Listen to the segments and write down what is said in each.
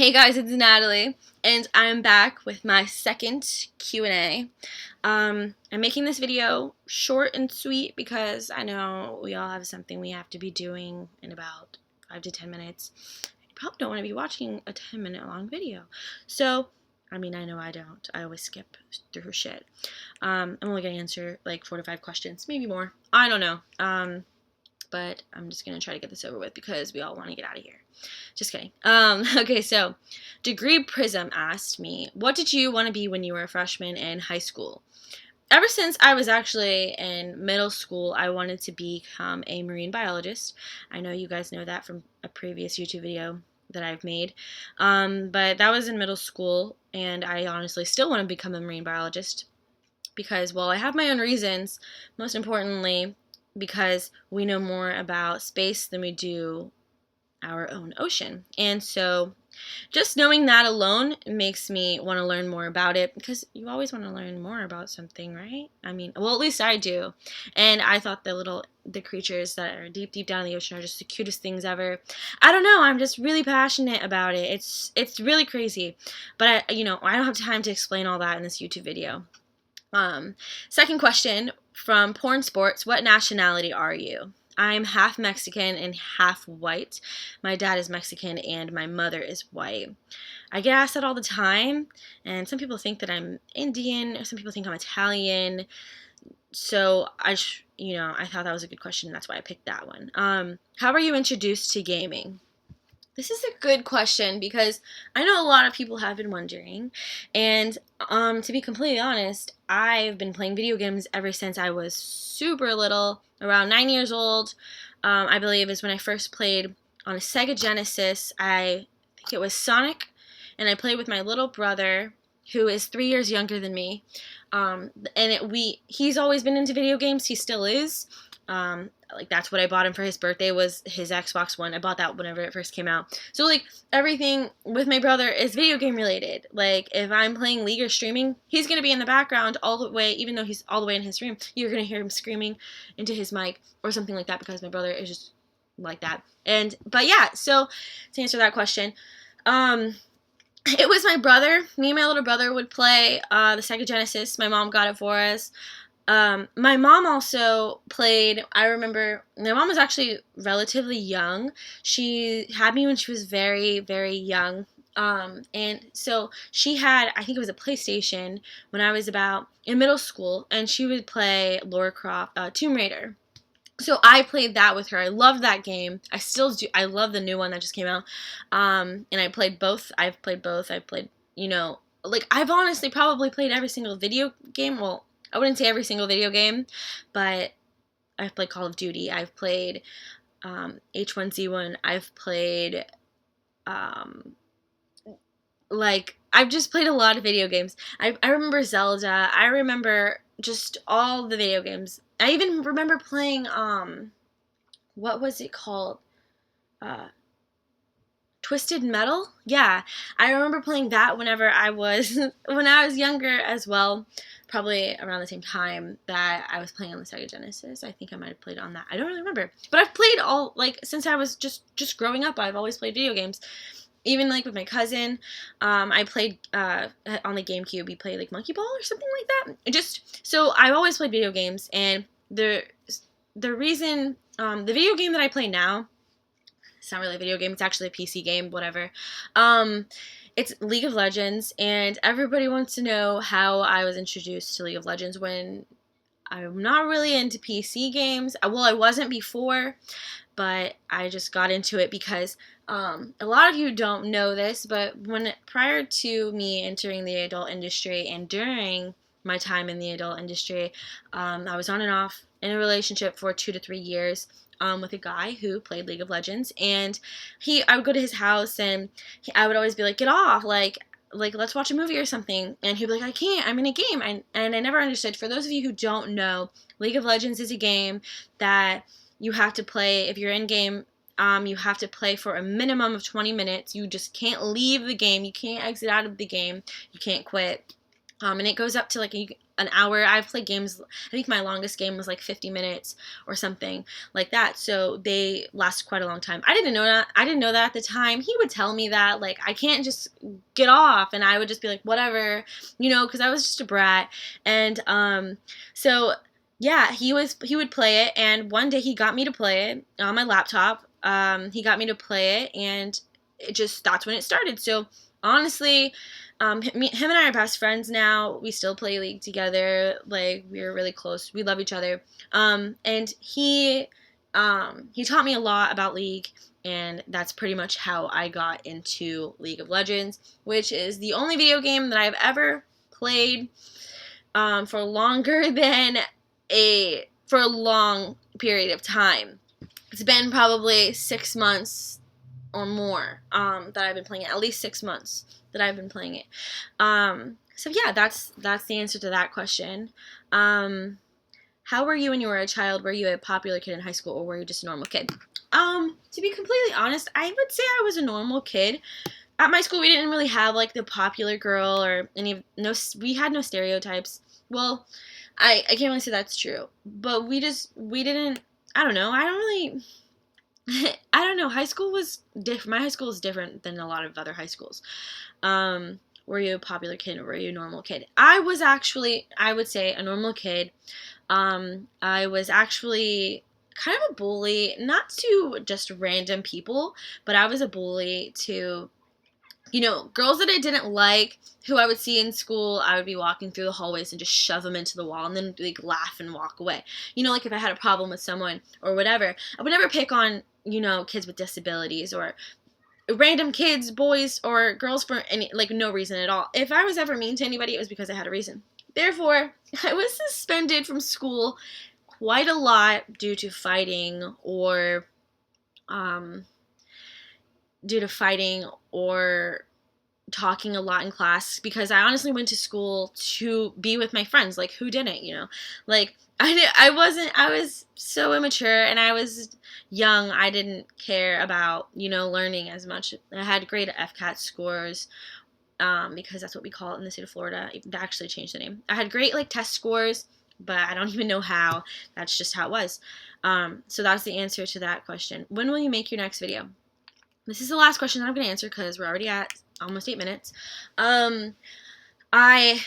Hey guys, it's Natalie, and I'm back with my second Q&A. I'm making this video short and sweet because I know we all have something we have to be doing in about 5 to 10 minutes. You probably don't want to be watching a 10-minute long video. So, I know I don't. I always skip through shit. I'm only going to answer like 4 to 5 questions, maybe more. I don't know. But I'm just going to try to get this over with because we all want to get out of here. Just kidding. Okay, so Degree Prism asked me, what did you want to be when you were a freshman in high school? Ever since I was actually in middle school, I wanted to become a marine biologist. I know you guys know that from a previous YouTube video that I've made. But that was in middle school, and I honestly still want to become a marine biologist because, well, I have my own reasons. Most importantly, because we know more about space than we do our own ocean. And so just knowing that alone makes me want to learn more about it, because you always want to learn more about something, right? Well, at least I do. And I thought the creatures that are deep down in the ocean are just the cutest things ever. I don't know, I'm just really passionate about it. It's really crazy. But I don't have time to explain all that in this YouTube video. Second question from Porn Sports, what nationality are you? I'm half Mexican and half white. My dad is Mexican and my mother is white. I get asked that all the time, and some people think that I'm Indian, some people think I'm Italian. So I thought that was a good question, and that's why I picked that one. How were you introduced to gaming? This is a good question because I know a lot of people have been wondering, and to be completely honest, I've been playing video games ever since I was super little, around 9 years old. I believe is when I first played on a Sega Genesis. I think it was Sonic, and I played with my little brother, who is 3 years younger than me. He's always been into video games. He still is. That's what I bought him for his birthday, was his Xbox One. I bought that whenever it first came out. So, everything with my brother is video game related. If I'm playing League or streaming, he's going to be in the background all the way, even though he's all the way in his room. You're going to hear him screaming into his mic or something like that, because my brother is just like that. But yeah, so to answer that question, it was my brother. Me and my little brother would play the Sega Genesis. My mom got it for us. My mom also played. I remember my mom was actually relatively young. She had me when she was very, very young. And so she had, I think it was a PlayStation when I was about in middle school, and she would play Lara Croft, Tomb Raider. So I played that with her. I loved that game. I still do. I love the new one that just came out. And I played both. I've played both. I've played, I've honestly probably played every single video game. Well, I wouldn't say every single video game, but I've played Call of Duty. I've played H1Z1. I've played, I've just played a lot of video games. I remember Zelda. I remember just all the video games. I even remember playing, what was it called? Twisted Metal? Yeah, I remember playing that when I was younger as well. Probably around the same time that I was playing on the Sega Genesis. I think I might have played on that. I don't really remember. But I've played all, since I was just growing up, I've always played video games. Even, with my cousin, I played, on the GameCube, we played, Monkey Ball or something like that. So I've always played video games, and the reason, the video game that I play now, it's not really a video game, it's actually a PC game, whatever. It's League of Legends, and everybody wants to know how I was introduced to League of Legends when I'm not really into PC games. Well, I wasn't before, but I just got into it because a lot of you don't know this, but prior to me entering the adult industry and during my time in the adult industry, I was on and off in a relationship for 2 to 3 years. With a guy who played League of Legends, and I would go to his house, and I would always be like, get off, let's watch a movie or something, and he'd be like, I can't, I'm in a game, and I never understood. For those of you who don't know, League of Legends is a game that you have to play. If you're in game, you have to play for a minimum of 20 minutes. You just can't leave the game, you can't exit out of the game, you can't quit, and it goes up to an hour. I've played games, I think my longest game was like 50 minutes or something like that. So they last quite a long time. I didn't know that. I didn't know that at the time. He would tell me that, like, I can't just get off, and I would just be like, whatever, you know, because I was just a brat. And so yeah, he would play it, and one day he got me to play it on my laptop. He got me to play it, and that's when it started. So honestly, him and I are best friends now. We still play League together. Like, we're really close. We love each other. And he taught me a lot about League, and that's pretty much how I got into League of Legends, which is the only video game that I've ever played for a long period of time. It's been probably 6 months or more that I've been playing it. At least 6 months that I've been playing it. So yeah, that's the answer to that question. How were you when you were a child? Were you a popular kid in high school, or were you just a normal kid? To be completely honest, I would say I was a normal kid. At my school, we didn't really have like the popular girl or we had no stereotypes. Well, I can't really say that's true, but we didn't, I don't know. I don't know. High school was different. My high school is different than a lot of other high schools. Were you a popular kid, or were you a normal kid? I was actually, I would say, a normal kid. I was actually kind of a bully, not to just random people, but I was a bully to, girls that I didn't like, who I would see in school. I would be walking through the hallways and just shove them into the wall and then like laugh and walk away. Like if I had a problem with someone or whatever, I would never pick on, kids with disabilities or random kids, boys or girls for no reason at all. If I was ever mean to anybody, it was because I had a reason. Therefore, I was suspended from school quite a lot due to fighting or talking a lot in class, because I honestly went to school to be with my friends. Like, who didn't, Like, I was so immature, and I was young. I didn't care about, learning as much. I had great FCAT scores, because that's what we call it in the state of Florida. They actually changed the name. I had great, test scores, but I don't even know how. That's just how it was. So that's the answer to that question. When will you make your next video? This is the last question that I'm going to answer, because we're already at almost 8 minutes. That's a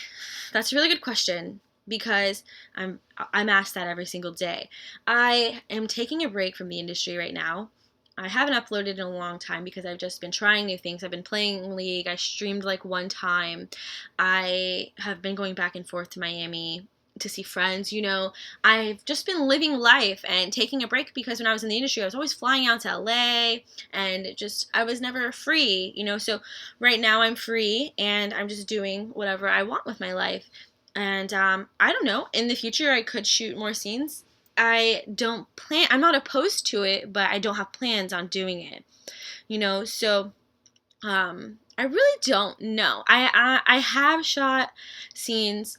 really good question, because I'm asked that every single day. I am taking a break from the industry right now. I haven't uploaded in a long time because I've just been trying new things. I've been playing League. I streamed one time. I have been going back and forth to Miami to see friends. I've just been living life and taking a break, because when I was in the industry, I was always flying out to LA, and I was never free, so right now I'm free, and I'm just doing whatever I want with my life. And I don't know, in the future I could shoot more scenes. I'm not opposed to it, but I don't have plans on doing it, so I really don't know. I have shot scenes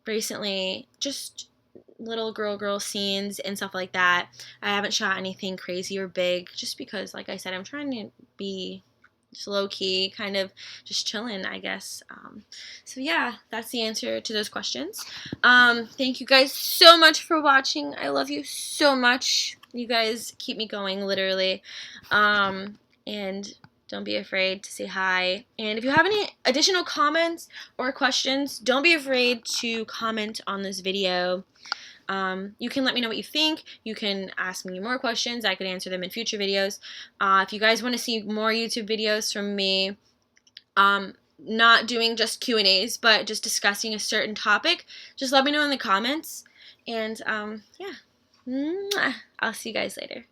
recently, just little girl scenes and stuff like that. I haven't shot anything crazy or big, just because, like I said, I'm trying to be just low-key, kind of just chilling, I guess. So yeah, that's the answer to those questions. Thank you guys so much for watching. I love you so much. You guys keep me going, literally. And don't be afraid to say hi. And if you have any additional comments or questions, don't be afraid to comment on this video. You can let me know what you think. You can ask me more questions. I could answer them in future videos. If you guys want to see more YouTube videos from me, not doing just Q&As, but just discussing a certain topic, just let me know in the comments. And yeah, I'll see you guys later.